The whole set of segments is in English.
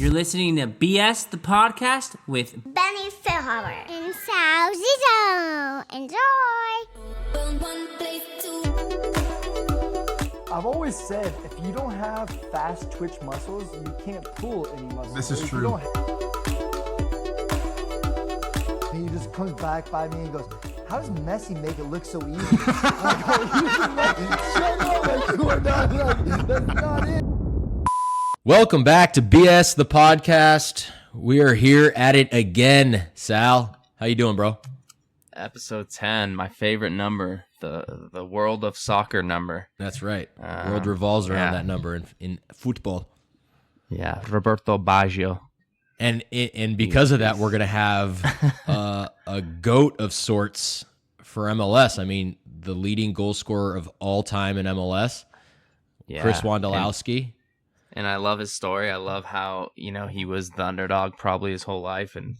You're listening to BS the podcast with Benny Philhauer and Sal Zizzo. Enjoy! I've always said, if you don't have fast twitch muscles, you can't pull any muscles. This is true. He just comes back by me and goes, how does Messi make it look so easy? Shut up, like, you are not, like, that's not it. Welcome back to BS the podcast. We are here at it again. Sal, how you doing, bro? Episode 10, my favorite number, the world of soccer number. That's right. The world revolves around that number in football. Yeah, Roberto Baggio. And because of that, we're going to have a GOAT of sorts for MLS. I mean, the leading goal scorer of all time in MLS, Chris Wondolowski. And I love his story. I love how, he was the underdog probably his whole life and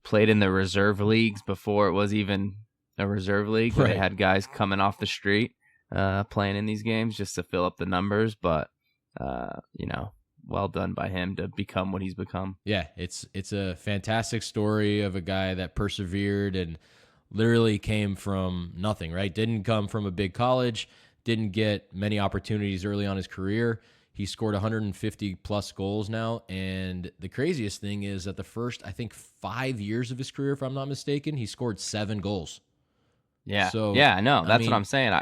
played in the reserve leagues before it was even a reserve league. Right. They had guys coming off the street playing in these games just to fill up the numbers. But, well done by him to become what he's become. Yeah, it's a fantastic story of a guy that persevered and literally came from nothing, right? Didn't come from a big college, didn't get many opportunities early on in his career. He scored 150-plus goals now, and the craziest thing is that the first, I think, 5 years of his career, if I'm not mistaken, he scored 7 goals. Yeah, so, yeah, I know. That's what I'm saying.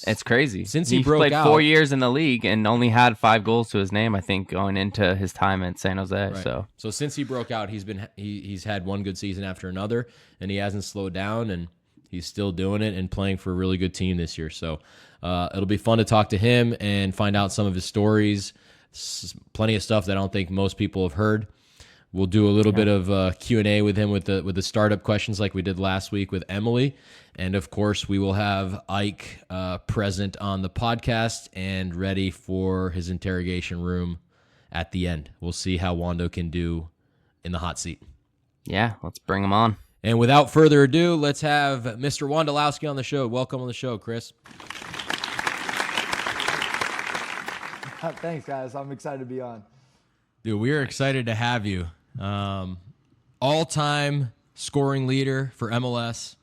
It's crazy. Since he broke played out, 4 years in the league and only had 5 goals to his name, I think, going into his time at San Jose. Right. So since he broke out, he's had one good season after another, and he hasn't slowed down, and he's still doing it and playing for a really good team this year. So it'll be fun to talk to him and find out some of his stories. Plenty of stuff that I don't think most people have heard. We'll do a little bit of Q&A with him with the startup questions like we did last week with Emily. And, of course, we will have Ike present on the podcast and ready for his interrogation room at the end. We'll see how Wando can do in the hot seat. Yeah, let's bring him on. And without further ado, let's have Mr. Wondolowski on the show. Welcome on the show, Chris. Thanks, guys. I'm excited to be on. Dude, we are excited to have you. All-time scoring leader for MLS.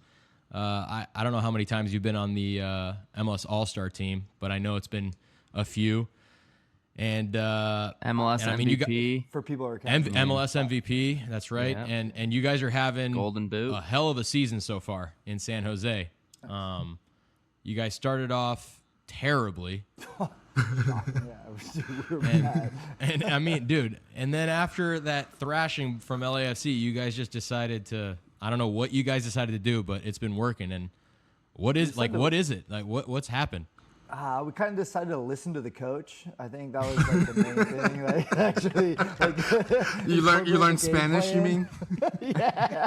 I don't know how many times you've been on the MLS All-Star team, but I know it's been a few. And MLS MVP. For people who are counting. MLS MVP, that's right. Yeah. And you guys are having Golden Boot. A hell of a season so far in San Jose. You guys started off terribly. We're bad. And I mean, dude, and then after that thrashing from LAFC, you guys just decided to, I don't know what you guys decided to do, but it's been working. And what is it? Like what's happened? We kind of decided to listen to the coach. I think that was like the main thing. Like actually, like you learned Spanish. You mean? Yeah.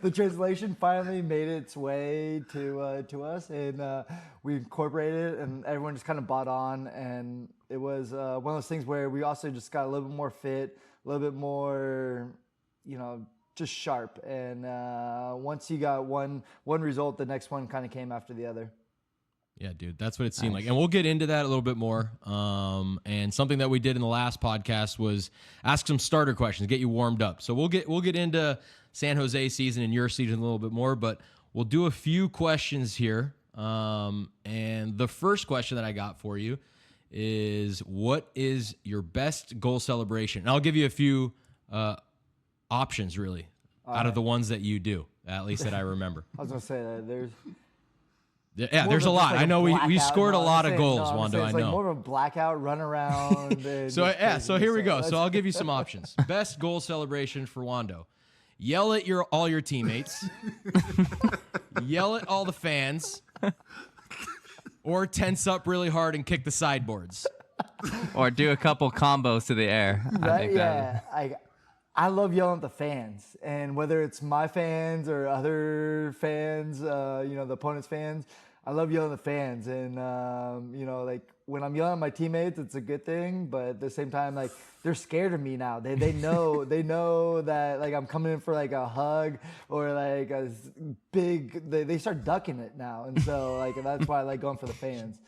The translation finally made its way to us, and we incorporated it, and everyone just kind of bought on. And it was one of those things where we also just got a little bit more fit, a little bit more, just sharp. And once you got one result, the next one kind of came after the other. Yeah, dude, that's what it seemed like. And we'll get into that a little bit more. And something that we did in the last podcast was ask some starter questions, get you warmed up. So we'll get into San Jose season and your season a little bit more, but we'll do a few questions here. And the first question that I got for you is, what is your best goal celebration? And I'll give you a few options, really, out of the ones that you do, at least that I remember. I was going to say that there's... Yeah, there's a lot. I know we scored a lot of goals, Wando. I know. Like more of a blackout run around. So here we go. So I'll give you some options. Best goal celebration for Wando: yell at all your teammates, yell at all the fans, or tense up really hard and kick the sideboards, or do a couple combos to the air. I love yelling at the fans, and whether it's my fans or other fans, the opponent's fans, I love yelling at the fans. And, like when I'm yelling at my teammates, it's a good thing. But at the same time, like they're scared of me now. They know that like I'm coming in for like a hug or like a big, they start ducking it now. And so like, that's why I like going for the fans.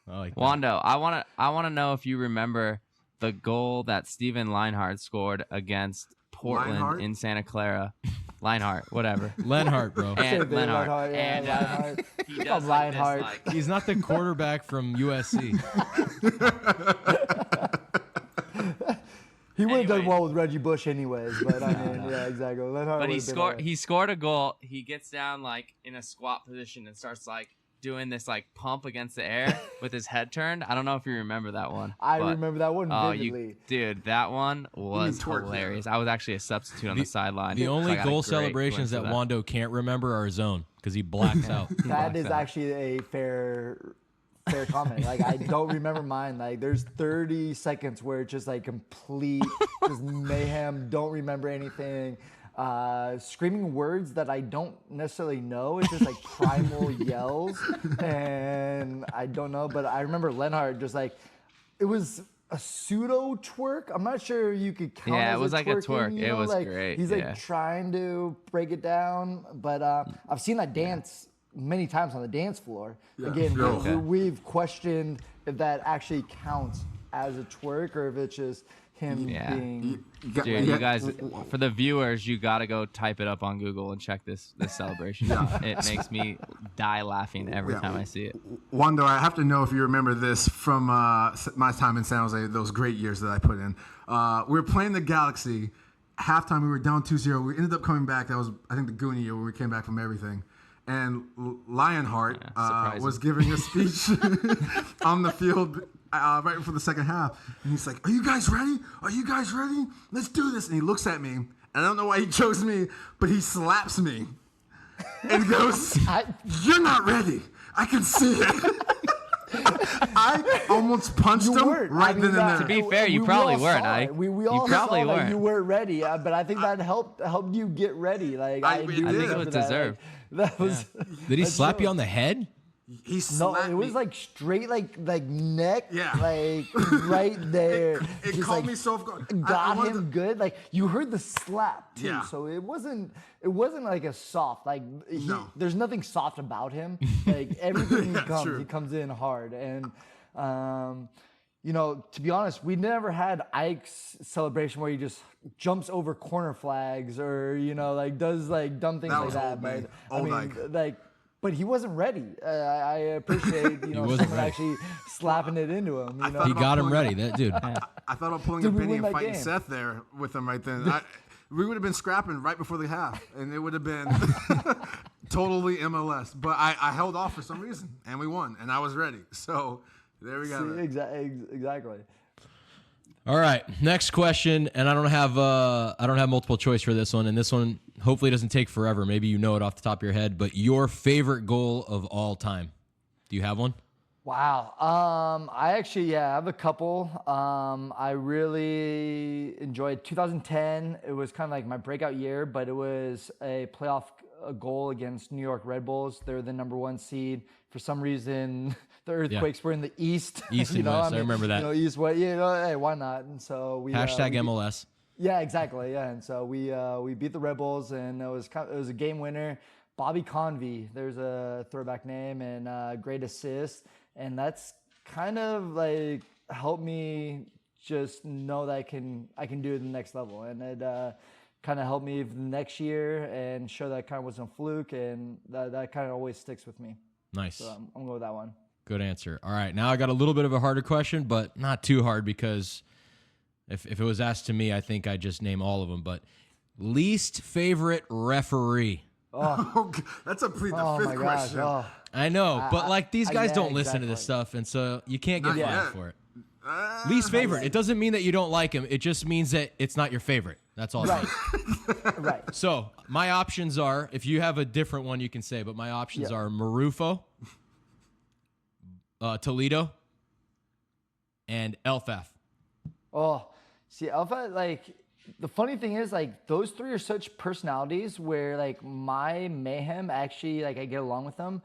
I like that. Wando, I want to know if you remember the goal that Steven Leinhart scored against Portland Leinhart? in Santa Clara. Leinhart, whatever. Lenhart, bro. And Leinhart. Yeah, And Leinhart. he does like this, Leinhart. like, He's not the quarterback from USC. He would have done Anyways. well with Reggie Bush anyways, but I mean, yeah, exactly. Leinhart But he would've been scored. alright. He scored a goal. He gets down like in a squat position and starts like doing this like pump against the air with his head turned. I don't know if you remember that one. I but, remember that one oh, vividly. dude, that one was twerk, hilarious. I was actually a substitute on the sideline. The so only I got a goal great celebrations glimpse that of Wando can't remember are his own because he blacks out. That Blacks is out. actually a fair comment. Like, I don't remember mine. Like, there's 30 seconds where it's just like complete just mayhem. Don't remember anything. Screaming words that I don't necessarily know. It's just like primal yells, and I don't know. But I remember Lenhart just like, it was a pseudo twerk. I'm not sure you could count. Yeah, as it was like a twerking, twerk. you It know? was like, great, He's yeah. like trying to break it down, but I've seen that dance many times on the dance floor. Again, sure. we've questioned if that actually counts as a twerk or if it's just him Yeah. being. Dude, you guys, for the viewers, you got to go type it up on Google and check this celebration. It makes me die laughing every Yeah. time I see it. Wando, I have to know if you remember this from my time in San Jose, those great years that I put in. We were playing the Galaxy. Halftime, we were down 2-0. We ended up coming back. That was, I think, the Goonie year where we came back from everything. And Lionheart surprising. was giving a speech on the field right before the second half. And he's like, "Are you guys ready? Are you guys ready? Let's do this." And he looks at me. And I don't know why he chose me, but he slaps me. And goes, "You're not ready. I can see it." I almost punched him weren't. right I mean, then and there. To be fair, you probably all weren't, saw I. it. We You all probably saw that weren't. you weren't ready, but I think that helped you get ready. Like I do think it remember was that. deserved. Like, that was. Did he that's slap you true. on the head? He No, slapped it was me. like straight, like neck, Yeah. like right there. It Just, caught like, me so off guard. I Got wanted him to- good. Like you heard the slap too, Yeah. so it wasn't like a soft. Like No. there's nothing soft about him. Like everything Yeah, true. he comes in hard. And you know, to be honest, we never had Ike's celebration where he just jumps over corner flags or like does like dumb things That like was that. old, man. But Old I mean, Ike. like. But he wasn't ready. I appreciate wasn't someone ready. actually slapping it into him. You know? thought He about got him pulling- ready, that dude. I thought of pulling Did a we Benny win and that fighting game? Seth there with him right then. We would have been scrapping right before the half, and it would have been totally MLS. But I held off for some reason, and we won, and I was ready. So there we go. Exactly. All right, next question, and I don't have multiple choice for this one, and this one hopefully doesn't take forever. Maybe you know it off the top of your head, but your favorite goal of all time. Do you have one? Wow. I actually, have a couple. I really enjoyed 2010. It was kind of like my breakout year, but it was a playoff goal against New York Red Bulls. They're the #1 seed. For some reason, the Earthquakes were in the East. East and West. I remember that. East, West. Hey, why not? And so we Hashtag we beat- MLS. Yeah, exactly. Yeah, and so we beat the Red Bulls, and it was a game winner. Bobby Convey, there's a throwback name, and great assist, and that's kind of like helped me just know that I can do it the next level, and it kind of helped me the next year and show that kind of wasn't a fluke, and that kind of always sticks with me. Nice. So I'm gonna go with that one. Good answer. All right, now I got a little bit of a harder question, but not too hard because if it was asked to me, I think I'd just name all of them. But least favorite referee. Oh, that's the fifth Oh my gosh! question. Oh. I know, but like these guys yeah, don't listen to this exactly. stuff, and so you can't get Not fired yet. for it. Least favorite. It doesn't mean that you don't like him. It just means that it's not your favorite. That's all. Right. It means. Right. So my options are, if you have a different one, you can say, but my options Yeah. are Marufo, Toledo, and Elfaf. Oh, see, Alpha, like, the funny thing is, like, those three are such personalities where, like, my mayhem actually, like, I get along with them.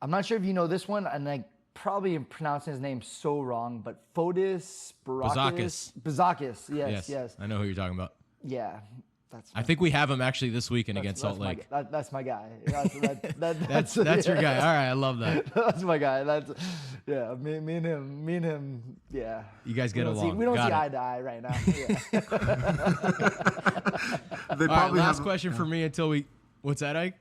I'm not sure if you know this one, and I probably am pronouncing his name so wrong, but Fotis Bazakis. Bazakis. Yes. I know who you're talking about. Yeah. I think we have him actually this weekend against Salt Lake. That's my guy. That's That's your guy. All right, I love that. That's my guy. Me and him. Yeah. You guys get along. We don't see Got it. eye to eye right now. Yeah. They All right, probably last have. question for me until we. What's that, Ike?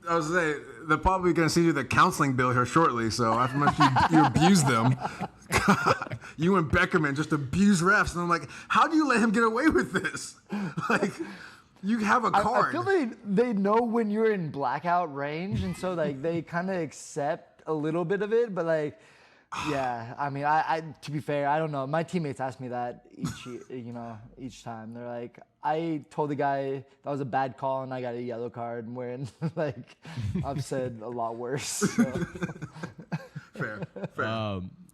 I was saying they're probably going to send you the counseling bill here shortly. So after much you abuse them, God, you and Beckerman just abuse refs, and I'm like, how do you let him get away with this? Like, you have a card. I feel they know when you're in blackout range, and so like they kind of accept a little bit of it, but like. Yeah, I mean, I to be fair, I don't know. My teammates ask me that each time. They're like, I told the guy that was a bad call and I got a yellow card, when like I've said a lot worse. So. Fair.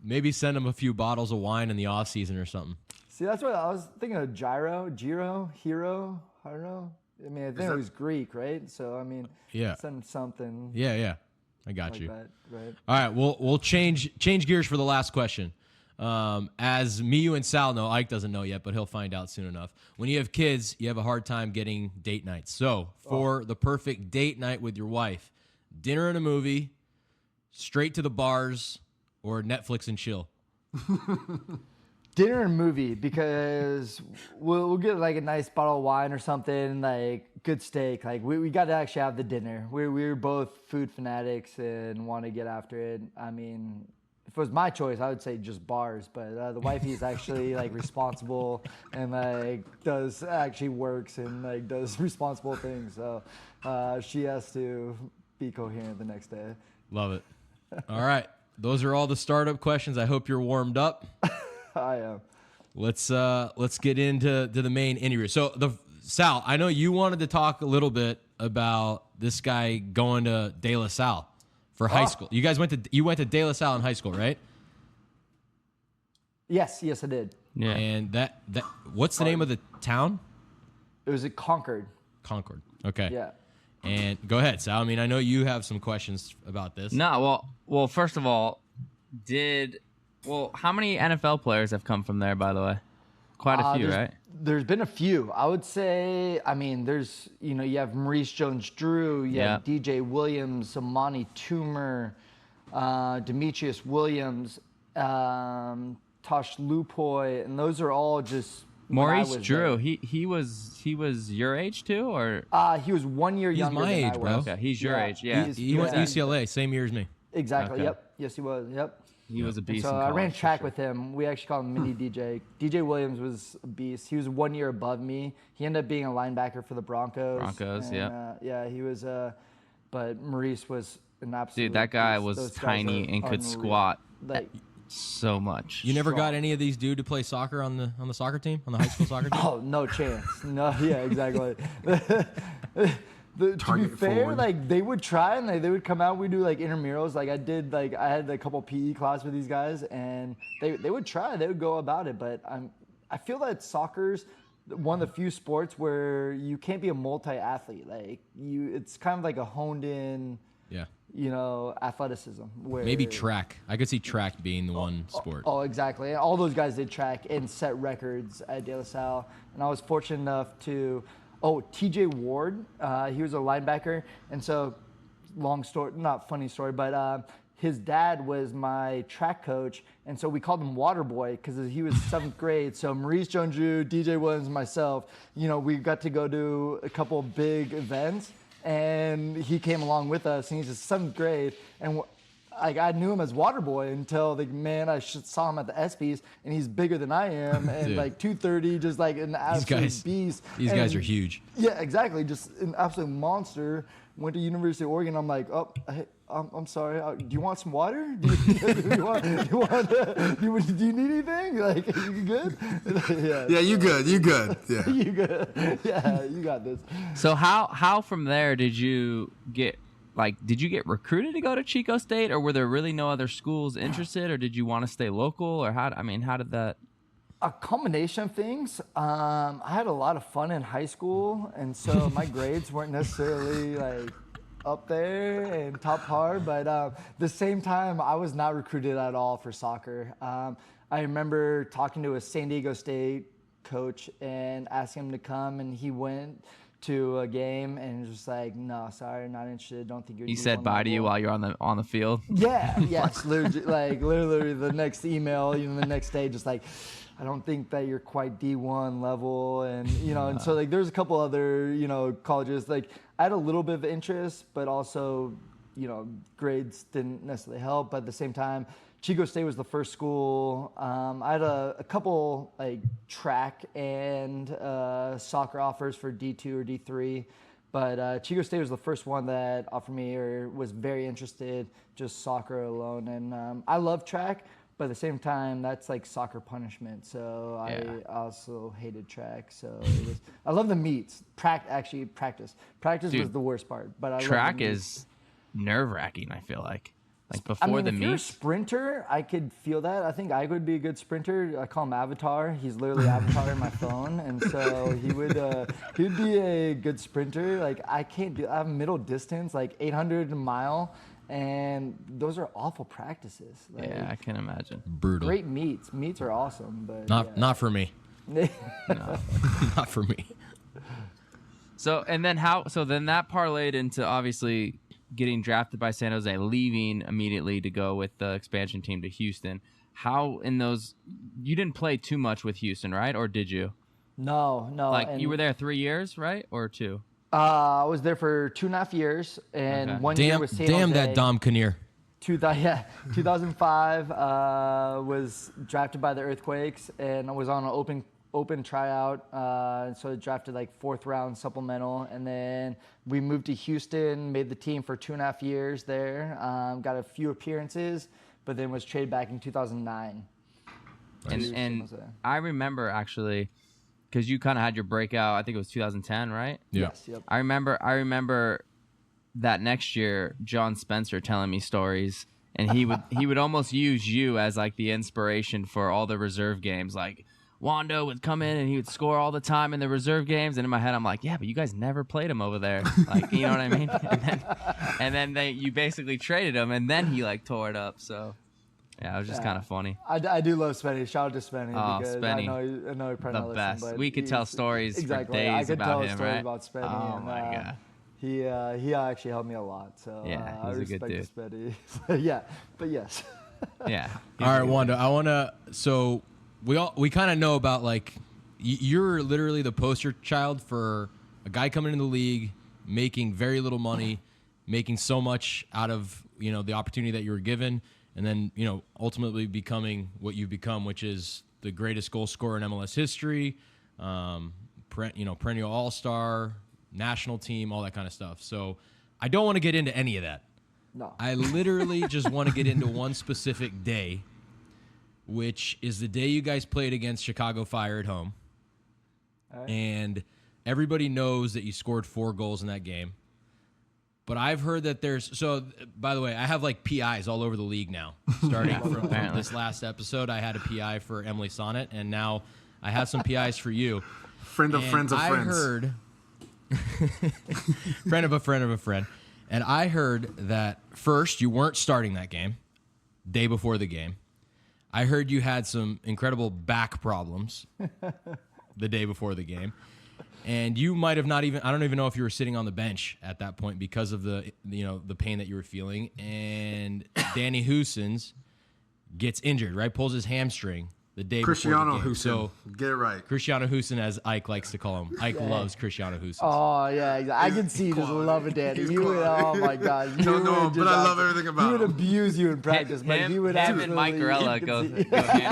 Maybe send him a few bottles of wine in the off season or something. See, that's what I was thinking of. Hero. I don't know. I mean, I think it was Greek, right? So I mean, send something. Yeah. I got like you. That, right? All right, we'll change gears for the last question. As me, you, and Sal know, Ike doesn't know yet, but he'll find out soon enough. When you have kids, you have a hard time getting date nights. So for the perfect date night with your wife, dinner and a movie, straight to the bars, or Netflix and chill. Dinner and movie, because we'll get like a nice bottle of wine or something, like good steak. Like we got to actually have the dinner. We're both food fanatics and want to get after it. I mean, if it was my choice, I would say just bars. But the wifey is actually like responsible and like works and like does responsible things. So she has to be coherent the next day. Love it. All right, those are all the startup questions. I hope you're warmed up. I am. Let's get into the main interview. So Sal, I know you wanted to talk a little bit about this guy going to De La Salle for high school. You guys went to De La Salle in high school, right? Yes, I did. Yeah. And that what's the name of the town? It was at Concord. Concord. Okay. Yeah. And go ahead, Sal. I mean, I know you have some questions about this. No, well, first of all, how many NFL players have come from there, by the way? Quite a few, right? There's been a few. I would say, I mean, you have Maurice Jones-Drew, you have DJ Williams, Amani Toomer, Demetrius Williams, Tosh Lupoy, and those are all just Maurice Drew. He was your age too, or he was 1 year younger my than age, I bro. was. okay, he's your age, yeah. He went to UCLA, same year as me. Exactly. Okay. Yep. Yes, he was. Yep. He was a beast. So in I ran college, for track sure. with him. We actually called him Mini DJ. DJ Williams was a beast. He was 1 year above me. He ended up being a linebacker for the Broncos. Yeah, he was. But Maurice was an absolute. Dude, that guy beast. was Those guys tiny are and could unreal. squat Like, so much. You never got Strong. any of these dude to play soccer on the soccer team, on the high school soccer team? oh, no chance. No, yeah, exactly. To be Target fair, forward. like they would try and they would come out. We do like intramurals. Like I had a couple PE class with these guys, and they would try. They would go about it. But I feel that soccer's one of the few sports where you can't be a multi-athlete. Like it's kind of like a honed in, Yeah. athleticism. Where Maybe track. I could see track being the one sport. Oh, exactly. And all those guys did track and set records at De La Salle. And I was fortunate enough to, TJ Ward, he was a linebacker. And so, long story, not funny story, but his dad was my track coach. And so we called him Water Boy because he was 7th grade. So Maurice Jones-Drew, DJ Williams, and myself, we got to go to a couple big events. And he came along with us, and he's in 7th grade. And I knew him as Waterboy until I saw him at the ESPYs, and he's bigger than I am, and Dude. like 230, just like an absolute beast. These guys are huge. Yeah, exactly, just an absolute monster. Went to University of Oregon. I'm like, I'm sorry. Do you want some water? Do you need anything? Like, you good? Yeah, you good. Yeah. You good? Yeah, you got this. So how from there did you get recruited to go to Chico State, or were there really no other schools interested, or did you want to stay local, or how did that? A combination of things. I had a lot of fun in high school, and so my grades weren't necessarily like up there and top par, but the same time, I was not recruited at all for soccer. I remember talking to a San Diego State coach and asked him to come, and he went to a game and was just like, no, sorry, not interested. Don't think you're. He said bye to you while you're on the field. Yeah, yes, literally the next email, the next day, just like, I don't think that you're quite D1 level, and and so like there's a couple other colleges. Like I had a little bit of interest, but also grades didn't necessarily help. But at the same time, Chico State was the first school. I had a couple like track and soccer offers for D2 or D3, but Chico State was the first one that offered me or was very interested, just soccer alone. And I love track, but at the same time, that's like soccer punishment. So I also hated track. So I love the meets. Practice. Dude, was the worst part. But track is nerve-wracking, I feel like. Like before the if meet. you're a sprinter, I could feel that. I think Ike would be a good sprinter. I call him Avatar. He's literally Avatar in my phone, and so he'd be a good sprinter. Like I can't do. I have middle distance, like 800 a mile, and those are awful practices. Like, yeah, I can imagine. Brutal. Great meets. Meets are awesome, but Not for me. No. Not for me. So then that parlayed into obviously getting drafted by San Jose, leaving immediately to go with the expansion team to Houston. How in those, you didn't play too much with Houston, right? Or did you? No. Like you were there 3 years, right? Or 2? I was there for 2.5 years, and 1 year with San Jose. Damn that Dom Kinnear. 2005 was drafted by the Earthquakes, and I was on an open tryout, so I drafted like 4th round supplemental, and then we moved to Houston, made the team for 2.5 years there, got a few appearances, but then was traded back in 2009. And I remember actually, because you kind of had your breakout, I think it was 2010, right? Yeah. Yes, yep. I remember that next year, John Spencer telling me stories, and he would almost use you as like the inspiration for all the reserve games, like Wando would come in and he would score all the time in the reserve games, and in my head I'm like, yeah, but you guys never played him over there, like, you know what I mean? And then you basically traded him, and then he like tore it up. So yeah, it was just kind of funny. I do love Spenny. Shout out to Spenny, because Spenny, I know he probably the listen, best. but We could tell stories exactly, for days I could about tell him, a story right? about Spenny. Oh and, my god. He actually helped me a lot. So Yeah, I he's a good respect dude. Spenny. Yeah, but yes. Yeah. All right, Wanda. I wanna. So we kind of know about like you're literally the poster child for a guy coming into the league, making very little money, making so much out of the opportunity that you were given, and then ultimately becoming what you've become, which is the greatest goal scorer in MLS history, perennial All-Star, national team, all that kind of stuff. So I don't want to get into any of that. No. I literally just want to get into one specific day, which is the day you guys played against Chicago Fire at home. All right. And everybody knows that you scored 4 goals in that game. But I've heard that by the way, I have like PIs all over the league now. Starting from this last episode, I had a PI for Emily Sonnet, and now I have some PIs for you. Friend of friends of friends. I heard friend of a friend of a friend. And I heard that first you weren't starting that game, day before the game. I heard you had some incredible back problems the day before the game. And you might have not even, I don't even know if you were sitting on the bench at that point because of the pain that you were feeling. And Danny Housens gets injured, right? Pulls his hamstring the day before the game. Cristiano So get it right. Cristiano Houston, as Ike likes to call him. Ike loves Cristiano Houston. Oh yeah, exactly. I can see you just love it, Danny. He's You would, oh quality. my God. You Don't know him, but I love everything about He would him. abuse you in practice, but he would him and Mike Gorella go hand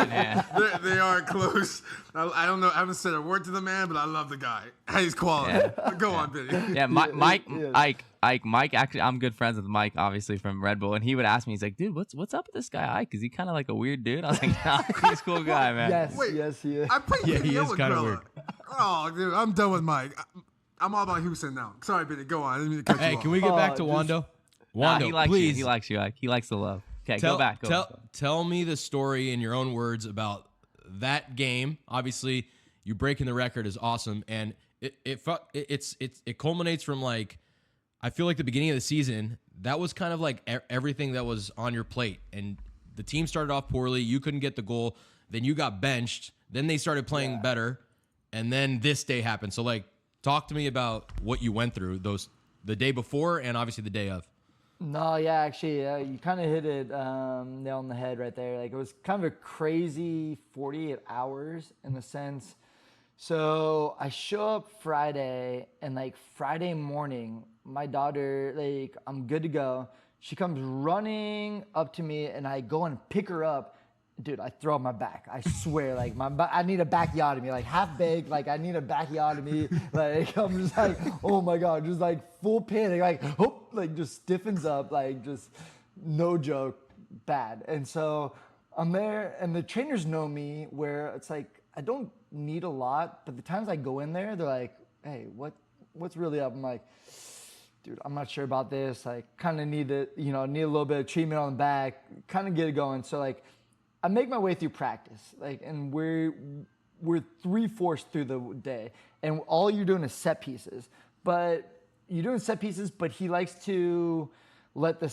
in hand. They are close. I don't know. I haven't said a word to the man, but I love the guy. He's quality. Yeah. Go on, Billy. Yeah, Mike, Yes. Mike. Actually, I'm good friends with Mike, obviously from Red Bull, and he would ask me, he's like, "Dude, what's up with this guy Ike? Is he kind of like a weird dude?" I was like, "Nah, he's a cool guy, man." Yes, Wait, yes, he is. I played Yeah, he PPL is with kinda Gorilla. weird. Oh, dude, I'm done with Mike. I'm all about Houston now. Sorry, Billy. Go on. I didn't mean to cut Hey, you can off. we get back Oh, to just- Wando? Nah, Wando, he likes please. you. He likes you, Ike. He likes the love. Okay, go back. Tell me the story in your own words about that game. Obviously, you breaking the record is awesome, and it culminates from like, I feel like the beginning of the season, that was kind of like everything that was on your plate, and the team started off poorly. You couldn't get the goal, then you got benched. Then they started playing better. and then this day happened. So like, talk to me about what you went through the day before and obviously the day of. No, yeah, actually, you kind of hit it nail on the head right there. Like, it was kind of a crazy 48 hours in the sense. So I show up Friday, and like Friday morning, my daughter, like, I'm good to go. She comes running up to me, and I go and pick her up. Dude, I throw up my back. I swear, like, I need a bacchiotomy, like half baked. Like, I need a bacchiotomy. Like, I'm just like, oh my God, just like full panic. Like, oh, like just stiffens up, like just no joke, bad. And so I'm there, and the trainers know me where it's like, I don't need a lot, but the times I go in there, they're like, hey, what's really up? I'm like, dude, I'm not sure about this. Like, kind of need a little bit of treatment on the back, kind of get it going. So like, I make my way through practice, like, and we're 3/4 through the day, and all you're doing is set pieces. But you're doing set pieces, but he likes to let the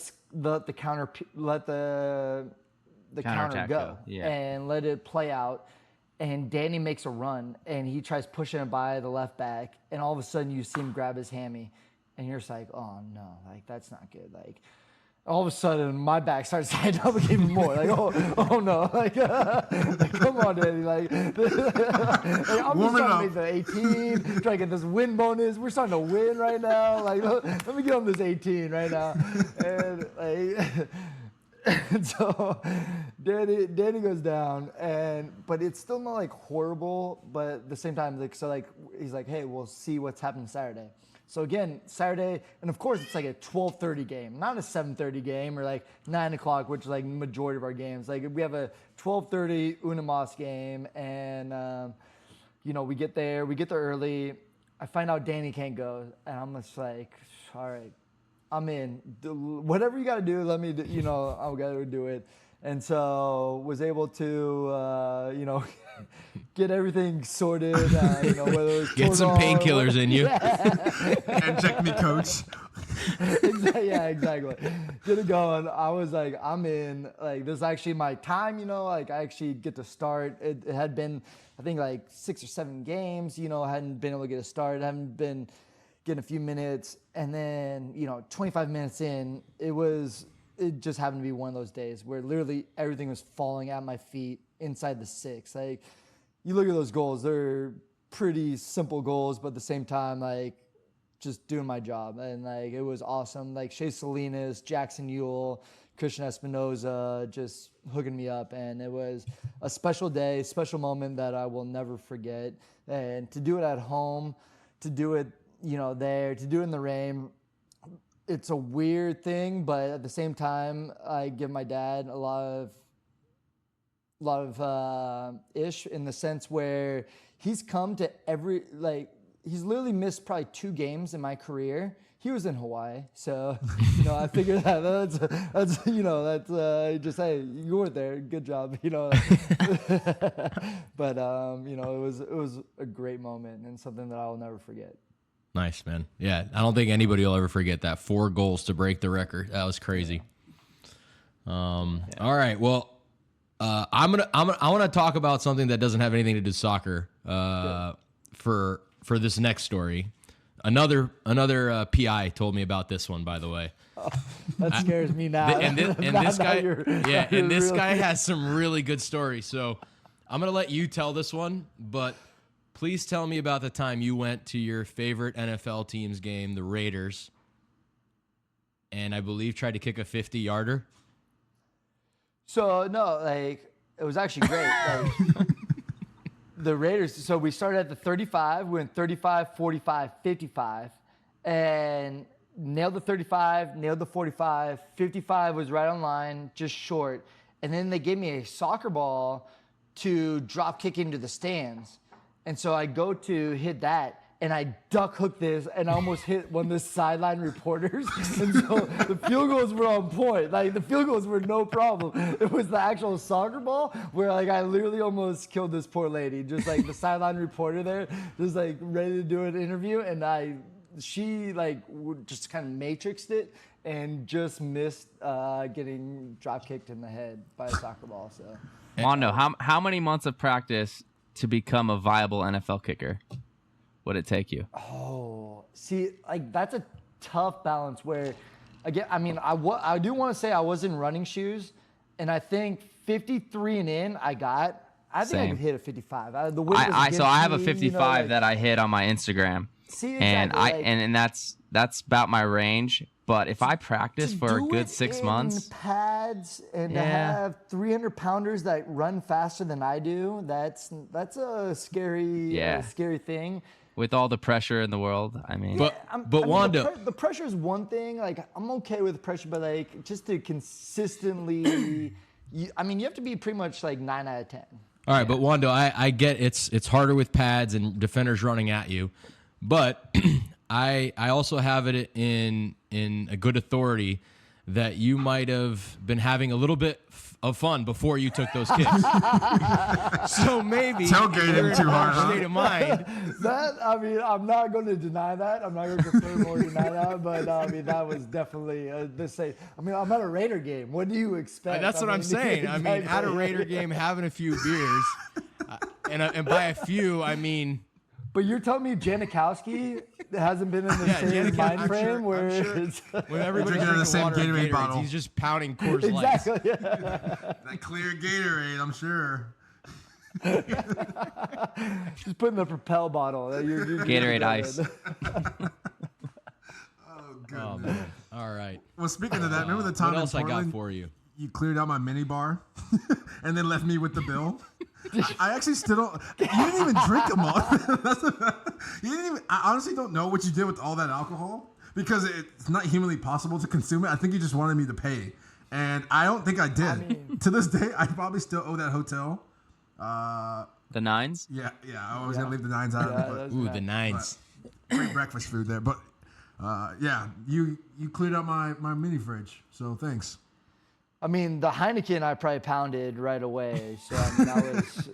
counter go, and let it play out. And Danny makes a run, and he tries pushing it by the left back, and all of a sudden you see him grab his hammy, and you're just like, oh no, like that's not good. Like, all of a sudden my back starts sliding up even more. Like, oh no, like, come on, Danny. Like, I'm just trying to make the 18, trying to get this win bonus. We're starting to win right now. Like, let me get on this 18 right now, and like. And so Danny goes down, but it's still not like horrible, but at the same time, like, so like he's like, hey, we'll see what's happening Saturday. So again, Saturday, and of course it's like a 12:30 game, not a 7:30 game or like 9 o'clock, which is like majority of our games. Like, we have a 12:30 Unamos game, and we get there early. I find out Danny can't go, and I'm just like, all right, I'm in. Whatever you got to do, let me, I'll go do it. And so was able to, get everything sorted. Whether it was get some painkillers in you. Yeah. Inject me, coach. Yeah, exactly. Get it going. I was like, I'm in. Like, this is actually my time, like, I actually get to start. It had been, I think, like 6 or 7 games, I hadn't been able to get a start. I haven't been getting a few minutes, and then 25 minutes in, it just happened to be one of those days where literally everything was falling at my feet inside the 6. Like, you look at those goals, they're pretty simple goals, but at the same time, like, just doing my job, and like, it was awesome. Like, Shea Salinas, Jackson Ewell, Christian Espinoza just hooking me up, and it was a special day, special moment that I will never forget. And to do it at home, to do it there, to do it in the rain, it's a weird thing, but at the same time, I give my dad a lot of ish, in the sense where he's come to he's literally missed probably 2 games in my career. He was in Hawaii, so I figured that's just, hey, you were there, good job, But it was a great moment and something that I will never forget. Nice, man. Yeah, I don't think anybody will ever forget that. 4 goals to break the record. That was crazy. All right. Well, I want to talk about something that doesn't have anything to do with soccer. For this next story, another PI told me about this one. By the way, that scares me now. This guy has some really good stories. So I'm gonna let you tell this one, but please tell me about the time you went to your favorite NFL team's game, the Raiders, and I believe tried to kick a 50-yarder. So, no, like, it was actually great. Like, the Raiders, so we started at the 35, we went 35, 45, 55, and nailed the 35, nailed the 45, 55 was right on line, just short. And then they gave me a soccer ball to drop kick into the stands. And so I go to hit that, and I duck hook this, and I almost hit one of the sideline reporters. And so the field goals were on point. Like, the field goals were no problem. It was the actual soccer ball where, like, I literally almost killed this poor lady. Just like the sideline reporter there, just like ready to do an interview, and she like just kind of matrixed it and just missed getting drop kicked in the head by a soccer ball. So, Mondo, how many months of practice to become a viable NFL kicker would it take you? Oh, see, like that's a tough balance where, again, I mean, I do want to say I was in running shoes, and I think 53 and in I think I Same. could hit a 55. The wind was I have a against me, 55 that I hit on my Instagram. See, And exactly, and that's about my range. But if I practice for a do good it 6 in months, pads and to Yeah. have 300 pounders that run faster than I do, that's a scary scary thing. with all the pressure in the world, I mean, But Wando, the pressure is one thing. Like I'm okay with pressure, but like just to consistently, you have to be pretty much like 9 out of 10. all right, but Wando, I get it's harder with pads and defenders running at you, but I also have it in a good authority that you might have been having a little bit of fun before you took those kicks. So maybe Tailgating you're in too a hard, better huh? state of mind. I'm not going to deny that. I'm not going to confirm or deny that. But that was definitely I'm at a Raider game. What do you expect? That's what I'm saying. I mean, at a Raider game, having a few beers, and by a few, I mean. But you're telling me Janikowski hasn't been in the same mind frame where it's When everybody's Drinking out of the same water and Gatorade Gatorades, bottle. he's just pounding Coors Lights. exactly. Yeah. That clear Gatorade, I'm sure. Just put in the Propel bottle. You're Gatorade good. Ice. Oh man! All right. Well, speaking of that, remember the time What else in I got Portland for you? you cleared out my mini bar and then left me with the bill? I actually still don't. You didn't even drink them all. You didn't even. I honestly don't know what you did with all that alcohol because it's not humanly possible to consume it. I think you just wanted me to pay, and I don't think I did. To this day, I probably still owe that hotel. the nines. Yeah. I was gonna leave the nines out of it, Ooh, the nines. but great breakfast food there. But yeah, you cleared out my mini fridge, so thanks. I mean, the Heineken I probably pounded right away. So I mean,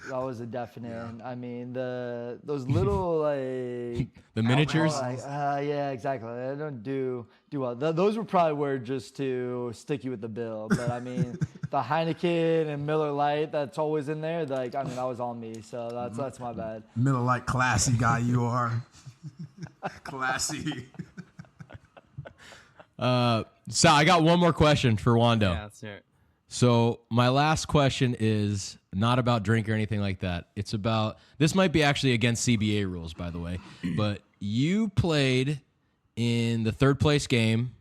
that was a definite. Yeah. I mean, those little like The miniatures. yeah, exactly. I don't do well. Those were probably just to stick you with the bill. But I mean, the Heineken and Miller Lite that's always in there. Like I mean, that was on me. So that's my bad. Miller Lite, classy guy you are. Classy. So I got one more question for Wando. Yeah, that's it. So my last question is not about drink or anything like that. It's about, this might be actually against CBA rules, by the way, but you played in the third place game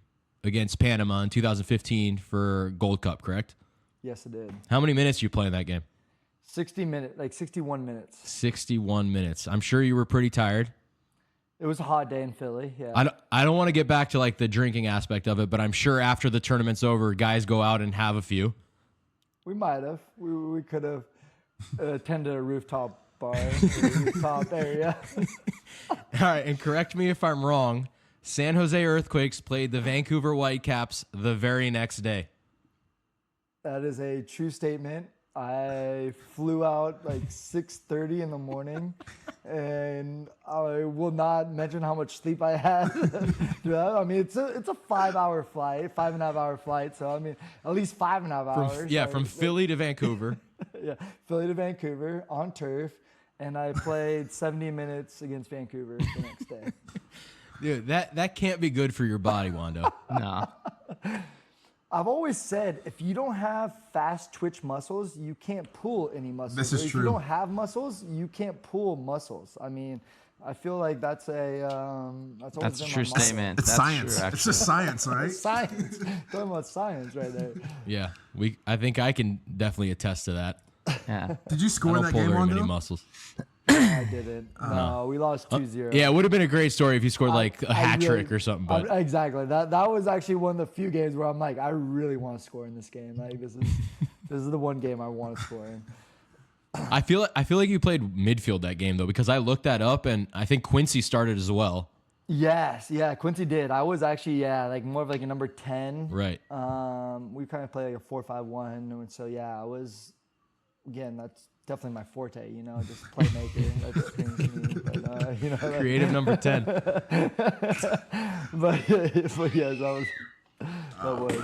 against Panama in 2015 for Gold Cup, correct? Yes, it did. How many minutes did you play in that game? 61 minutes. 61 minutes. I'm sure you were pretty tired. It was a hot day in Philly. Yeah. I don't want to get back to like the drinking aspect of it, but I'm sure after the tournament's over, guys go out and have a few. We might have. We could have attended a rooftop bar, rooftop area. All right, and correct me if I'm wrong. San Jose Earthquakes played the Vancouver Whitecaps the very next day. That is a true statement. I flew out like 6:30 in the morning, and I will not mention how much sleep I had. I mean, it's a 5-hour flight, 5.5-hour flight. So I mean, at least 5.5 hours. From Philly to Vancouver. Yeah, Philly to Vancouver on turf, and I played 70 minutes against Vancouver the next day. Dude, that can't be good for your body, Wando. No. I've always said if you don't have fast twitch muscles, you can't pull any muscles. This is If true. you don't have muscles, you can't pull muscles. I mean, I feel like that's always That's a been true my motto. statement. It's That's science. True, It's actually. just science, right? Science. Talking about science right there. Yeah, I think I can definitely attest to that. Yeah. Did you I score in don't that pull game, very many Wando? muscles. I didn't. No, we lost 2-0. Yeah, it would have been a great story if you scored like a hat trick or something. But Exactly. That was actually one of the few games where I'm like, I really want to score in this game. Like this is the one game I want to score in. I feel like you played midfield that game though, because I looked that up and I think Quincy started as well. Yes, yeah, Quincy did. I was actually like more of like a number 10. Right. We kind of play like a 4-5-1, and so yeah, I was. Again, that's definitely my forte. Just playmaker. That screams me. But, like, Creative number 10. but yes, that was.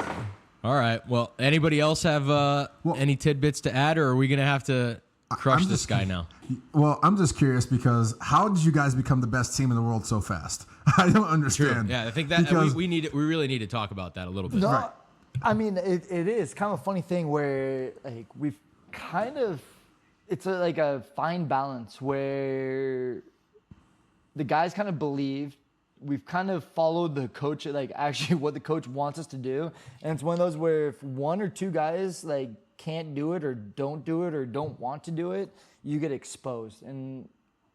All right. Well, anybody else have any tidbits to add, or are we gonna have to crush this guy now. Well, I'm just curious because how did you guys become the best team in the world so fast? I don't understand. Yeah, I think that we really need to talk about that a little bit. No, Right. I mean, it is kind of a funny thing where like we've kind of, it's like a fine balance where the guys kind of believe, we've kind of followed the coach, like actually what the coach wants us to do. And it's one of those where if one or two guys like can't do it or don't want to do it, you get exposed. And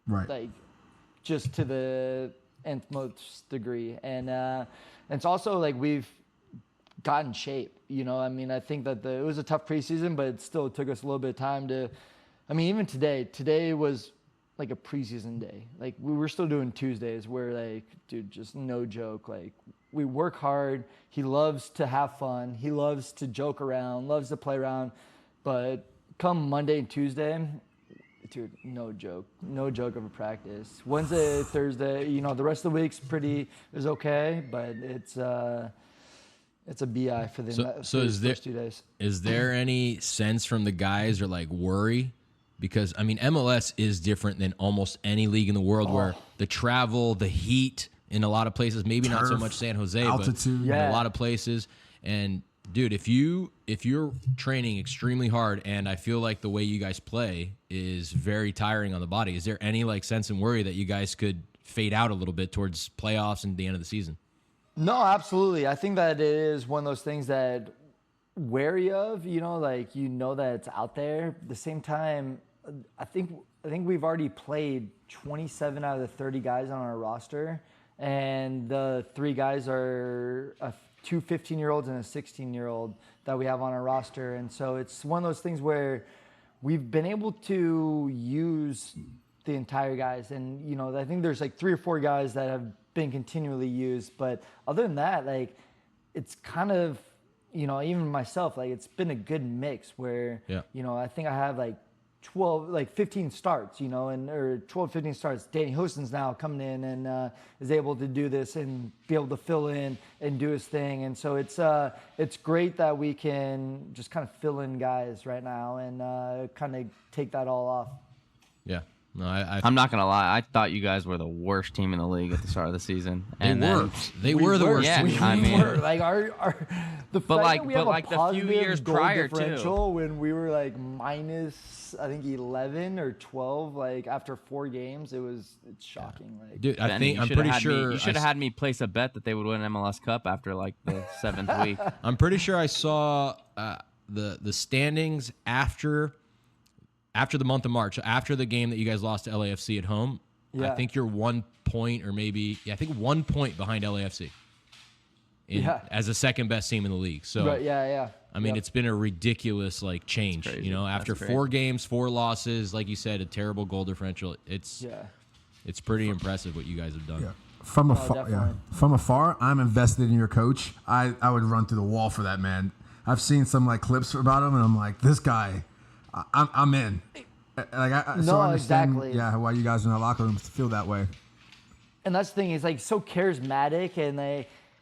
Right. like just to the nth most degree. And it's also like we've got in shape, you know. I mean, I think that it was a tough preseason, but it still took us a little bit of time to, I mean, even today was like a preseason day. Like we were still doing Tuesdays where like, dude, just no joke. Like we work hard. He loves to have fun. He loves to joke around, loves to play around. But come Monday and Tuesday, dude, no joke of a practice. Wednesday, Thursday, you know, the rest of the week's is okay, but it's a BI for the first 2 days. Is there any sense from the guys or like worry? Because I mean, MLS is different than almost any league in the world where the travel, the heat in a lot of places, maybe not so Turf, much San Jose, altitude. but in a lot of places. And dude, if you're training extremely hard, and I feel like the way you guys play is very tiring on the body, is there any like sense and worry that you guys could fade out a little bit towards playoffs and the end of the season? No, absolutely. I think that it is one of those things that wary of, you know, like, you know that it's out there. At the same time, I think we've already played 27 out of the 30 guys on our roster, and the 3 guys are two 15-year-olds and a 16-year-old that we have on our roster. And so it's one of those things where we've been able to use the entire guys. And, you know, I think there's like 3 or 4 guys that have been continually used. But other than that, like, it's kind of, you know, even myself, like, it's been a good mix where, you know, I think I have like 15 starts, you know, or 12, 15 starts. Danny Houston's now coming in and is able to do this and be able to fill in and do his thing. And so it's great that we can just kind of fill in guys right now and kind of take that all off. Yeah. No, I'm not gonna lie. I thought you guys were the worst team in the league at the start of the season. They were the worst. Yeah, team. I mean, like the fact that we have a the few positive years goal prior differential too. when we were like minus, I think 11 or 12, like after 4 games, it's shocking. Like, Dude, I'm Benny, pretty sure you should have had me place a bet that they would win MLS Cup after like the 7th week. I'm pretty sure I saw the standings after the month of March, after the game that you guys lost to LAFC at home. Yeah. I think you're 1 point or maybe, I think 1 point behind LAFC as the second best team in the league. So, right, yeah. I mean, it's been a ridiculous like change, crazy. you know, after That's 4 games, 4 losses, like you said, a terrible goal differential. It's pretty impressive what you guys have done. Yeah. From definitely. From afar, I'm invested in your coach. I would run through the wall for that man. I've seen some like clips about him, and I'm like, this guy, I'm in. Like I understand, exactly. Yeah, why you guys in the locker rooms feel that way. And that's the thing, he's like so charismatic, and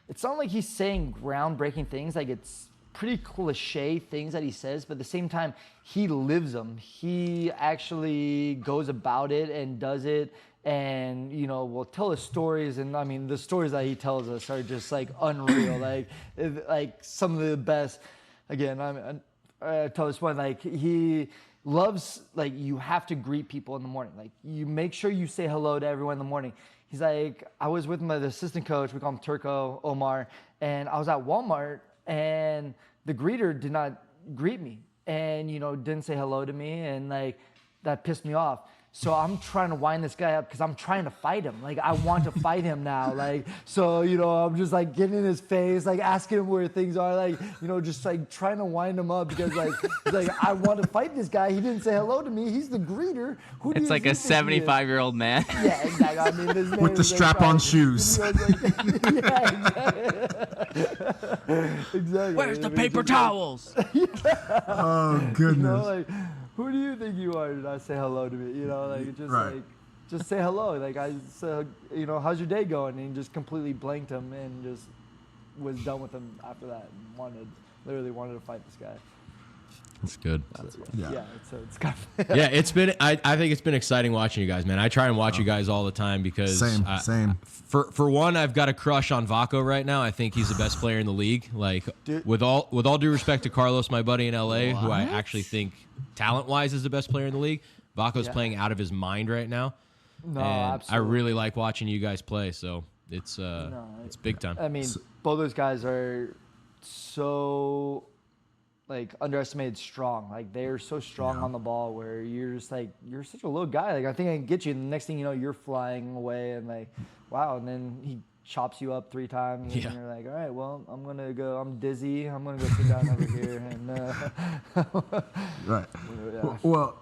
it's not like he's saying groundbreaking things. Like, it's pretty cliche things that he says, but at the same time, he lives them. He actually goes about it and does it, and, you know, will tell us stories. And I mean, the stories that he tells us are just like unreal. like some of the best. Again, I tell this one, like, he loves, like, you have to greet people in the morning. Like, you make sure you say hello to everyone in the morning. He's like, I was with my assistant coach, we call him Turco, Omar, and I was at Walmart, and the greeter did not greet me and, you know, didn't say hello to me, and like, that pissed me off. So I'm trying to wind this guy up because I'm trying to fight him. Like, I want to fight him now. Like, so, you know, I'm just like getting in his face, like asking him where things are, like, you know, just like trying to wind him up because like I want to fight this guy. He didn't say hello to me. He's the greater. Who do It's you like a think he is? 75-year-old man. Yeah, exactly. I mean, his name With the is, like, strap-on right. shoes. Yeah, exactly. Where's the I mean, paper just like- towels? Oh You goodness. know, like, who do you think you are to not say hello to me? You know, like, just Right. like, just say hello. Like, I said, you know, how's your day going? And he just completely blanked him and just was done with him after that and literally wanted to fight this guy. That's good. Yeah, it's kind of Yeah, it's been. I think it's been exciting watching you guys, man. I try and watch you guys all the time because Same. For one, I've got a crush on Vaco right now. I think he's the best player in the league. Like, with all due respect to Carlos, my buddy in LA, who I actually think talent-wise is the best player in the league. Vaco's playing out of his mind right now. No, and absolutely. I really like watching you guys play. So it's big time. I mean, both those guys are so like underestimated strong. Like they're so strong on the ball where you're just like, you're such a little guy. Like I think I can get you. And the next thing you know, you're flying away and like, wow. And then he chops you up 3 times and you're like, all right, well, I'm dizzy. I'm going to go sit down over here. And Right. Well,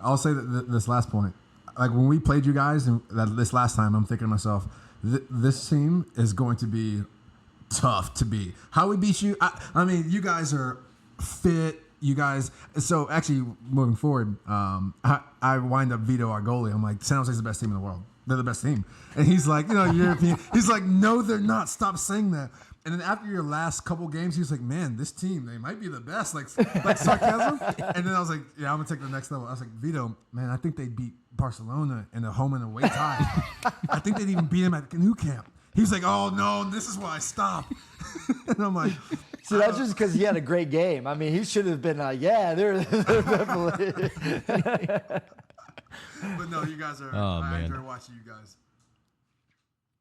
I'll say that this last point. Like when we played you guys and this last time, I'm thinking to myself, this team is going to be tough to beat. How we beat you? I mean, you guys are fit. You guys. So actually, moving forward, I wind up veto our goalie. I'm like, San Jose's the best team in the world. They're the best team. And he's like, European. He's like, no, they're not. Stop saying that. And then after your last couple games, he was like, man, this team, they might be the best. Like sarcasm. And then I was like, yeah, I'm going to take the next level. I was like, Vito, man, I think they beat Barcelona in a home and away tie. I think they'd even beat him at New Camp. He was like, oh, no, this is why I stopped. And I'm like. So that's just because he had a great game. I mean, he should have been like, yeah, they're definitely. But no, you guys are. I enjoy watching you guys.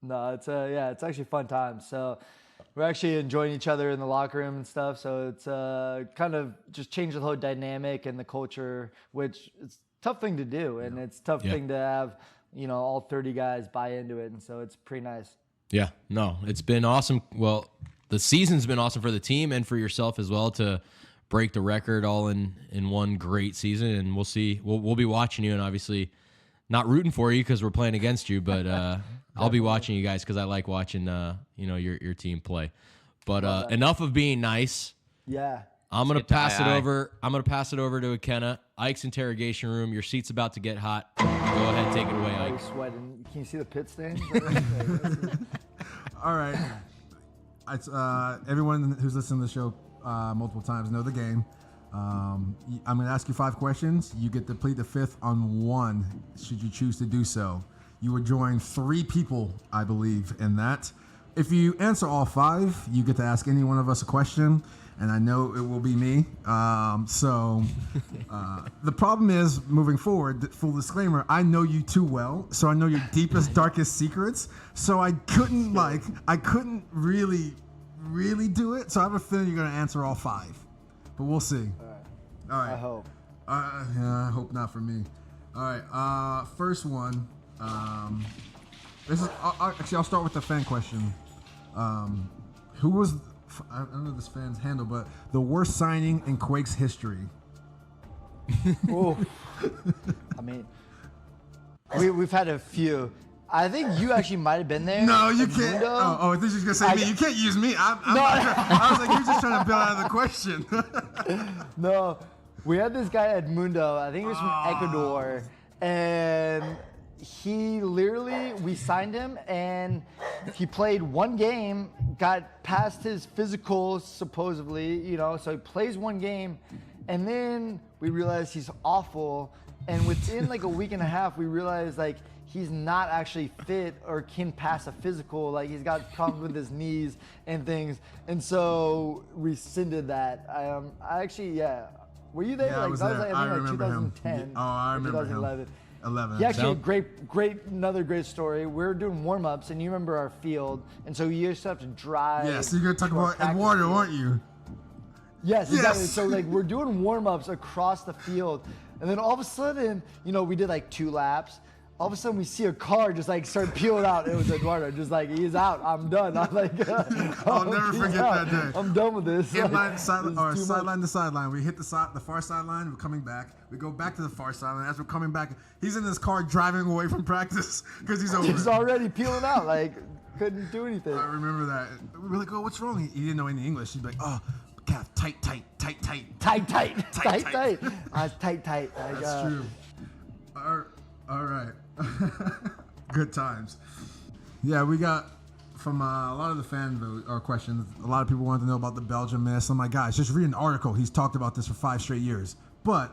No, it's actually fun times. So we're actually enjoying each other in the locker room and stuff. So it's kind of just changed the whole dynamic and the culture, which it's a tough thing to do. And it's a tough thing to have, all 30 guys buy into it. And so it's pretty nice. Yeah. No, it's been awesome. Well, the season's been awesome for the team and for yourself as well to break the record all in one great season. And we'll see. We'll be watching you and obviously not rooting for you because we're playing against you, but I'll be watching you guys because I like watching your team play. But enough of being nice. Yeah. I'm gonna pass it over. I'm gonna pass it over to Akenna. Ike's interrogation room. Your seat's about to get hot. Go ahead, take it away, Ike. You're sweating. Can you see the pit stains? All right. It's, everyone who's listened to the show multiple times know the game. I'm going to ask you 5 questions. You get to plead the 5th on 1, should you choose to do so. You will join 3 people, I believe, in that. If you answer all 5, you get to ask any one of us a question, and I know it will be me. The problem is, moving forward, full disclaimer, I know you too well, so I know your deepest, darkest secrets. So I couldn't really do it. So I have a feeling you're going to answer all 5, but we'll see. All right. I hope. I hope not for me. All right. First one. This is I'll start with the fan question. Who was, I don't know this fan's handle, but the worst signing in Quakes history? Oh, I mean, we've had a few. I think you actually might have been there. No, you can't. I think she's gonna say me. You can't use me. I was like, you're just trying to build out of the question. No, we had this guy Edmundo. I think he was from Ecuador, and we signed him, and he played 1 game, got past his physical supposedly, so he plays 1 game, and then we realized he's awful, and within like a week and a half, we realized like he's not actually fit or can pass a physical. Like he's got problems with his knees and things, and so rescinded that. I actually, were you there? Yeah, I was that there. was I like remember 2010. him. I remember 2011. him. 11. He actually had another great story. We were doing warm-ups, and you remember our field, and so you used to have to drive. Yeah, so you're going to talk about Eduardo, aren't you? Yes, exactly. So like we're doing warm-ups across the field, and then all of a sudden, we did like 2 laps. All of a sudden, we see a car just like start peeling out. It was Eduardo, just like, he's out. I'm done. I'm like, I'll never forget that day. I'm done with this. Sideline to sideline. We hit the far sideline. We're coming back. We go back to the far sideline. As we're coming back, he's in his car driving away from practice because he's over. He's already peeling out. Like, couldn't do anything. I remember that. We were like, oh, what's wrong? He didn't know any English. He'd be like, oh, calf, tight. Tight. That's true. All right. Good times. Yeah, we got from a lot of the fan questions, a lot of people wanted to know about the Belgium miss. I'm like, guys, just read an article. He's talked about this for 5 straight years. But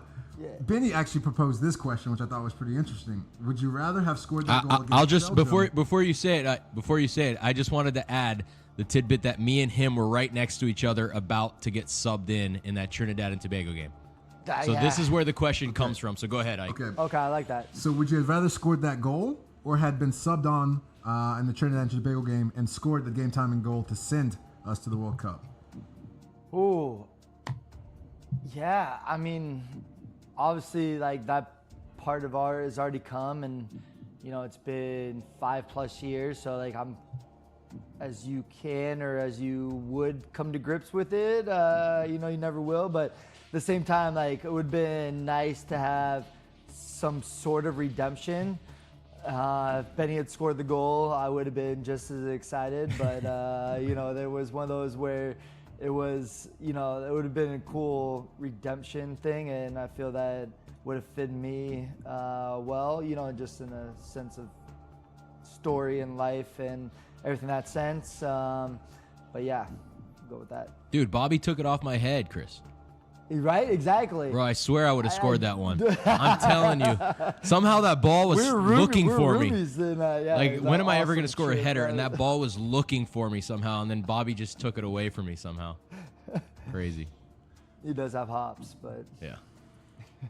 Benny actually proposed this question, which I thought was pretty interesting. Would you rather have scored that goal against I'll just Belgium? before you say it, I just wanted to add the tidbit that me and him were right next to each other about to get subbed in that Trinidad and Tobago game. So this is where the question comes from. So go ahead, Ike. Okay, I like that. So would you have rather scored that goal or had been subbed on in the Trinidad and Tobago game and scored the game-timing goal to send us to the World Cup? Ooh. Yeah, I mean, obviously, like, that part of ours has already come, and, you know, it's been 5+ years, so, like, I'm as you can or as you would come to grips with it. You know, you never will, but at the same time, like, it would have been nice to have some sort of redemption. If Benny had scored the goal, I would have been just as excited. But, you know, there was one of those where it was, you know, it would have been a cool redemption thing. And I feel that would have fit me well, you know, just in a sense of story and life and everything in that sense. But, yeah, I'll go with that. Dude, Bobby took it off my head, Chris. Right? Exactly. Bro, I swear I would have scored that one. I'm telling you. Somehow that ball was looking for me. Like, when am I ever going to score a header? And that ball was looking for me somehow, and then Bobby just took it away from me somehow. Crazy. He does have hops, but... Yeah.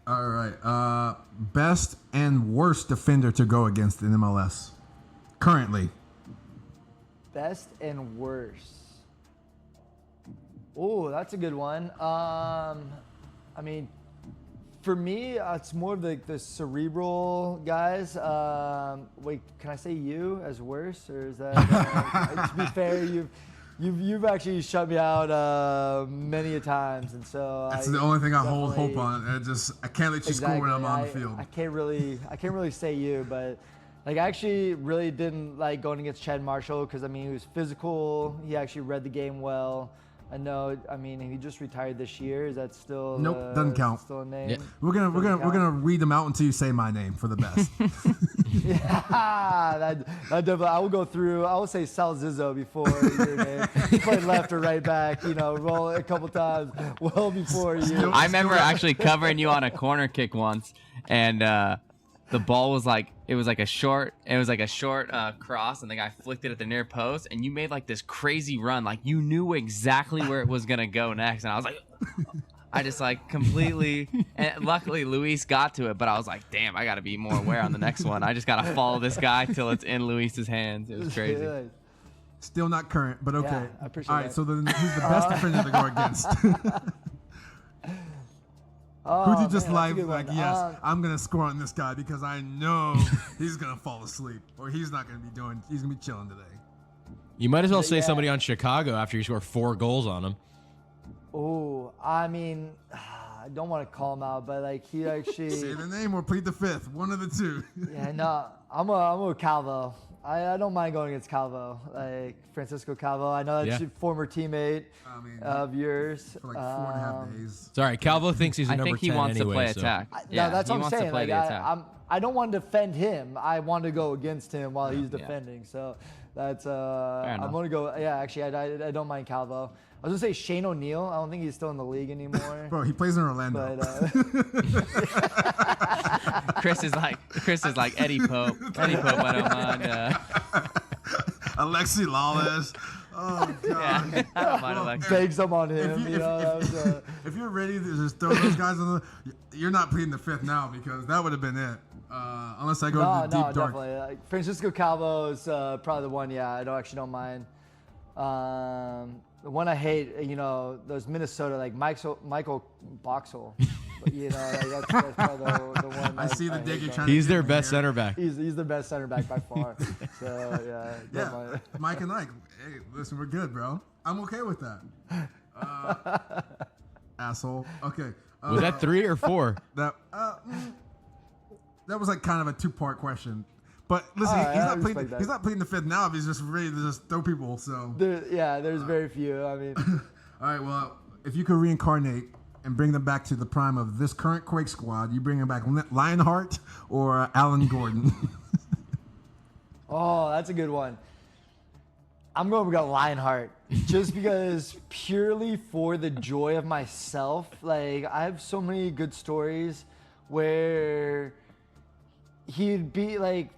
All right. Best and worst defender to go against in MLS currently. Best and worst. Oh, that's a good one. I mean, for me, it's more of the cerebral guys. Wait, can I say you as worse, or is that? To be fair, you've actually shut me out many a times, and so that's the only thing I hold hope on. I can't let you score when I'm on the field. I can't really say you, but. Like, I actually really didn't like going against Chad Marshall because, I mean, he was physical. He actually read the game well. I know. I mean, he just retired this year. Is that still? Nope, doesn't count. Still a name. Yeah. We're gonna read them out until you say my name for the best. Yeah, that definitely. I will go through. I will say Sal Zizzo before your name. He played left or right back. You know, roll a couple times well before you. I remember actually covering you on a corner kick once, and the ball was like a short cross, and the guy flicked it at the near post, and you made like this crazy run, like you knew exactly where it was gonna go next, and I was like, I just like completely, and luckily Luis got to it, but I was like, damn, I gotta be more aware on the next one. I just gotta follow this guy till it's in Luis's hands. It was crazy. Still not current, but okay. Yeah, I appreciate All right, that. so then who's the best defender to go against? Oh, Who'd you just man, that's a like? good one. Yes, I'm gonna score on this guy because I know he's gonna fall asleep, or he's not gonna be doing. He's gonna be chilling today. You might as well say somebody on Chicago after you score 4 goals on them. Oh, I mean, I don't want to call him out, but like he actually. Say the name or plead the fifth. One of the two. Yeah, no, I'm a Calvo. I don't mind going against Calvo, like Francisco Calvo. I know that's your former teammate of yours. For like 4.5 days. Sorry, Calvo thinks he's a number 10 I think he wants to play so. attack. No, that's he what I'm wants saying. to play Like, the attack. I don't want to defend him. I want to go against him while he's defending. So that's I'm gonna go. Yeah, actually, I don't mind Calvo. I was gonna say Shane O'Neill. I don't think he's still in the league anymore. Bro, he plays in Orlando. But, Chris is like Eddie Pope. Eddie Pope, I don't mind. Alexi Lawless. Oh God. Yeah, I don't mind Alexi. beg some on him. If you're ready to just throw those guys on you're not pleading the fifth now because that would have been it. Unless I go to the deep dark. Definitely. Like, Francisco Calvo is probably the one. Yeah, I don't mind. The one I hate, you know, those Minnesota, like Michael Boxall. You know, like that's probably the one. I see the dig you're trying He's to their get best here. center back. He's the best center back by far. So Yeah, Mike and Ike. Hey, listen, we're good, bro. I'm okay with that. Asshole. Okay. Was that 3 or 4? That was like kind of a 2-part question. But listen, All right, I he's respect that. not pleading the fifth now if he's just ready to just throw people. So there's very few. I mean, all right, well, if you could reincarnate and bring them back to the prime of this current Quake squad, you bring them back Lionheart or Alan Gordon? oh, that's a good one. I'm going with Lionheart, just because purely for the joy of myself. Like, I have so many good stories where he'd be like,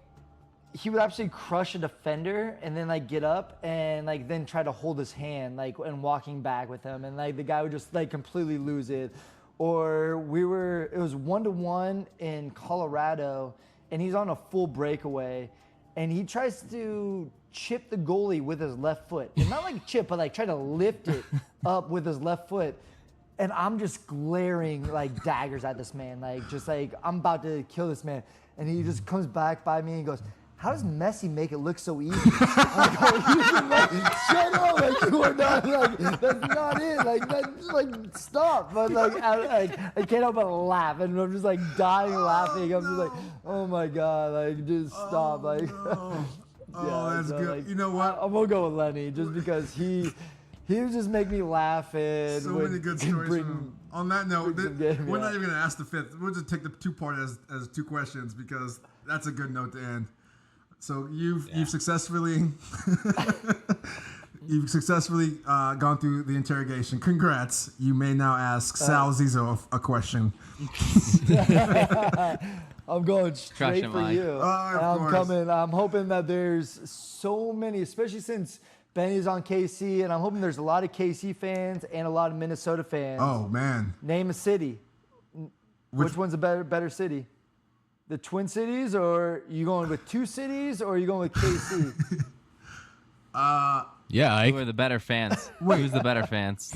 he would actually crush a defender and then like get up and like then try to hold his hand like and walking back with him, and like the guy would just like completely lose it. Or it was 1-1 in Colorado, and he's on a full breakaway, and he tries to chip the goalie with his left foot. And not like chip, but like try to lift it up with his left foot. And I'm just glaring like daggers at this man, like just like I'm about to kill this man. And he just comes back by me and goes, "How does Messi make it look so easy?" I go, "Shut up! Like, you are not like that's not it. Like that, like stop!" But like I can't help but laugh, and I'm just like dying laughing. I'm just like, "Oh my god! Like just stop!" Like, That's so, good. like, You know what? I'm gonna go with Lenny just because he would just make me laugh and So many good stories from him. On that note, bring some game, we're yeah. not even gonna ask the fifth. We'll just take the two-part as 2 questions because that's a good note to end. So you've successfully gone through the interrogation. Congrats. You may now ask Sal Zizzo a question. I'm going straight him, for Mike. you. I'm hoping that there's so many, especially since Benny's on KC, and I'm hoping there's a lot of KC fans and a lot of Minnesota fans. Oh man. Name a city. Which one's a better city? The Twin Cities, or you going with 2 cities, or are you going with KC? Yeah, Who are the better fans? Who's the better fans?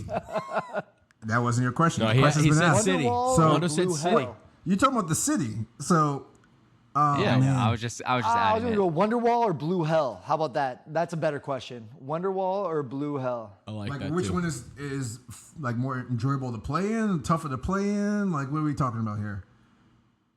That wasn't your question. No, the question's he been said asked. city. Wonderwall So- or Wando said Blue city. Hell? You're talking about the city. So Yeah, I was just I was adding going it. to go Wonderwall or Blue Hell. How about that? That's a better question. Wonderwall or Blue Hell? I like like that which too. one is like more enjoyable to play in, tougher to play in? Like what are we talking about here?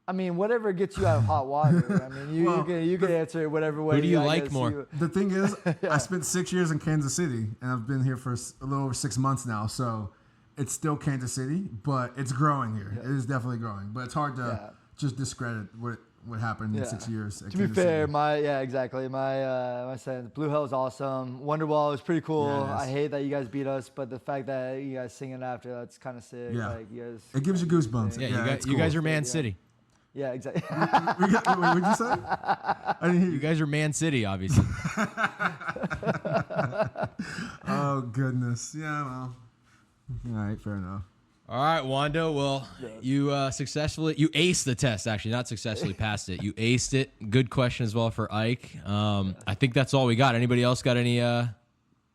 I mean, whatever gets you out of hot water. I mean, you can answer it whatever way. Who do you I like guess more? you- The thing is, I spent 6 years in Kansas City, and I've been here for a little over 6 months now. So it's still Kansas City, but it's growing here. It is definitely growing, but it's hard to just discredit what happened in 6 years. At To be Kansas fair, City. exactly. My sense, Blue Hell is awesome. Wonderwall is pretty cool. Yeah, it is. I hate that you guys beat us, but the fact that you guys sing it after, that's kind of sick. Yeah. Like, you guys, It gives you goosebumps. Yeah, it's you guys cool. are Man City. yeah, exactly. Wait, what'd you say? I didn't hear You you. guys are Man City, obviously. Oh goodness. Yeah. Well. All right. Fair enough. All right, Wando. Well, you aced the test. Actually, not successfully passed it. You aced it. Good question as well for Ike. I think that's all we got. Anybody else got any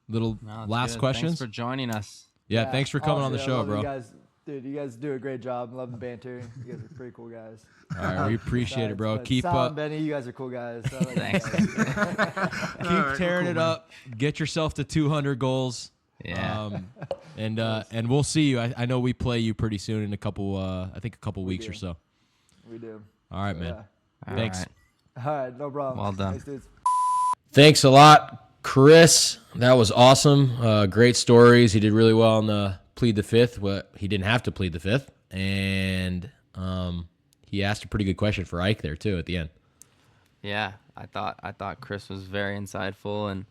little No, that's last good. questions? Thanks for joining us. Yeah, thanks for coming on the Honestly, I show, love bro. You guys, dude, you guys do a great job. Love the banter. You guys are pretty cool guys. All right, we appreciate it, bro. Keep Sal up. and Benny, you guys are cool guys. I like you Thanks. guys. Keep tearing it up. Get yourself to 200 goals. Yeah. And we'll see you. I know we play you pretty soon in a couple weeks or so. We do. All right, man. Yeah. Thanks. All right. All right, no problem. Well done. Thanks, dudes. Thanks a lot, Chris. That was awesome. Great stories. He did really well on the plead the fifth. Well, he didn't have to plead the fifth, and he asked a pretty good question for Ike there too at the end. Yeah, I thought Chris was very insightful and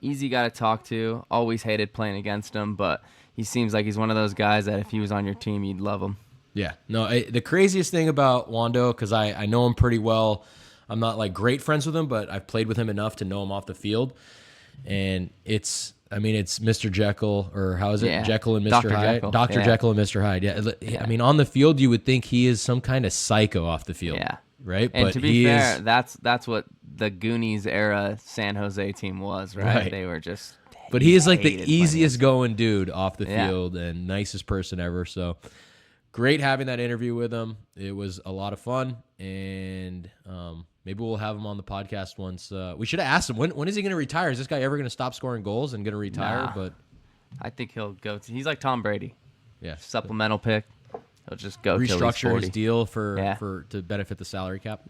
easy guy to talk to. Always hated playing against him, but he seems like he's one of those guys that if he was on your team, you'd love him. Yeah. No, the craziest thing about Wando, because I know him pretty well. I'm not like great friends with him, but I've played with him enough to know him off the field. And it's Mr. Jekyll, or how is it? Yeah. Jekyll and Mr. Dr. Hyde. Jekyll. Dr. Yeah. Jekyll and Mr. Hyde. Yeah. I mean, on the field, you would think he is some kind of psycho off the field. Yeah. Right? And but to be he fair, is, that's what the Goonies era San Jose team was, right? Right. They were just. but he is like the hated playing easiest going dude off the Yeah. field and nicest person ever. So great having that interview with him. It was a lot of fun, and maybe we'll have him on the podcast once. We should have asked him when is he going to retire? Is this guy ever going to stop scoring goals and going to retire? Nah. But I think he'll go. He's like Tom Brady, yeah, supplemental pick. He'll just go till he's restructure 40. his deal Yeah. to benefit the salary cap.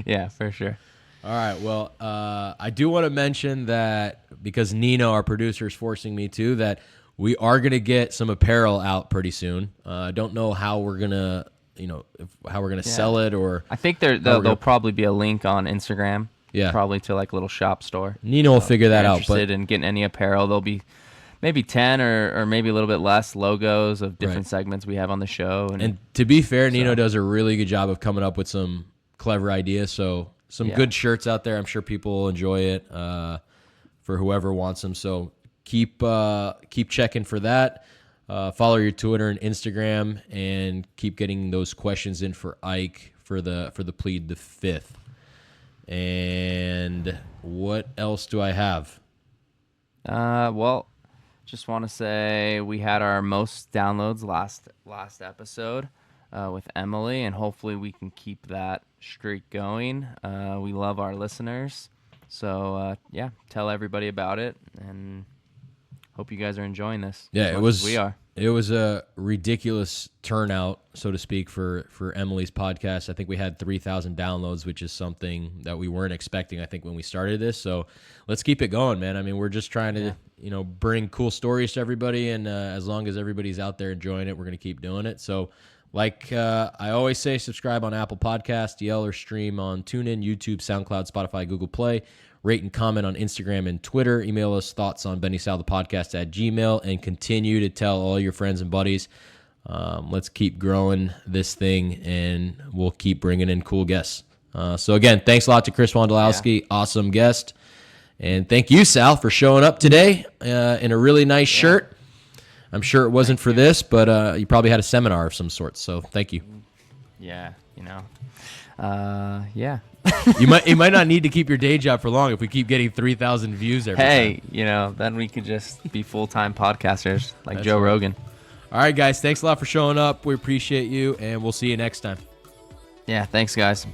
Yeah, for sure. All right. Well, I do want to mention that because Nino, our producer, is forcing me to, that we are going to get some apparel out pretty soon. I don't know how we're gonna, how we're gonna sell it, or I think we're there'll gonna- probably be a link on Instagram. Yeah. probably to like a little shop store. Nino will figure that If you're out. interested But in getting any apparel, there'll be maybe 10 or maybe a little bit less logos of different segments we have on the show. And to be fair, Nino does a really good job of coming up with some clever ideas. So some good shirts out there. I'm sure people will enjoy it for whoever wants them. So keep checking for that. Follow your Twitter and Instagram, and keep getting those questions in for Ike for the Plead the Fifth. And what else do I have? Well, just want to say we had our most downloads last episode with Emily, and hopefully we can keep that streak going. We love our listeners, so yeah, tell everybody about it, and hope you guys are enjoying this. Yeah, as much as we are. It was a ridiculous turnout, so to speak, for Emily's podcast. I think we had 3,000 downloads, which is something that we weren't expecting, I think, when we started this. So let's keep it going, man. I mean, we're just trying to, bring cool stories to everybody. And as long as everybody's out there enjoying it, we're going to keep doing it. So like I always say, subscribe on Apple Podcasts, yell or stream on TuneIn, YouTube, SoundCloud, Spotify, Google Play. Rate and comment on Instagram and Twitter. Email us thoughts on Benny Sal the Podcast at Gmail, and continue to tell all your friends and buddies. Let's keep growing this thing, and we'll keep bringing in cool guests. So again, thanks a lot to Chris Wondolowski, awesome guest, and thank you, Sal, for showing up today in a really nice shirt. I'm sure it wasn't for this, but you probably had a seminar of some sort. So thank you. Yeah, yeah. You might not need to keep your day job for long if we keep getting 3,000 views every time. Then we could just be full-time podcasters like That's Joe right. Rogan. All right, guys. Thanks a lot for showing up. We appreciate you, and we'll see you next time. Yeah, thanks, guys.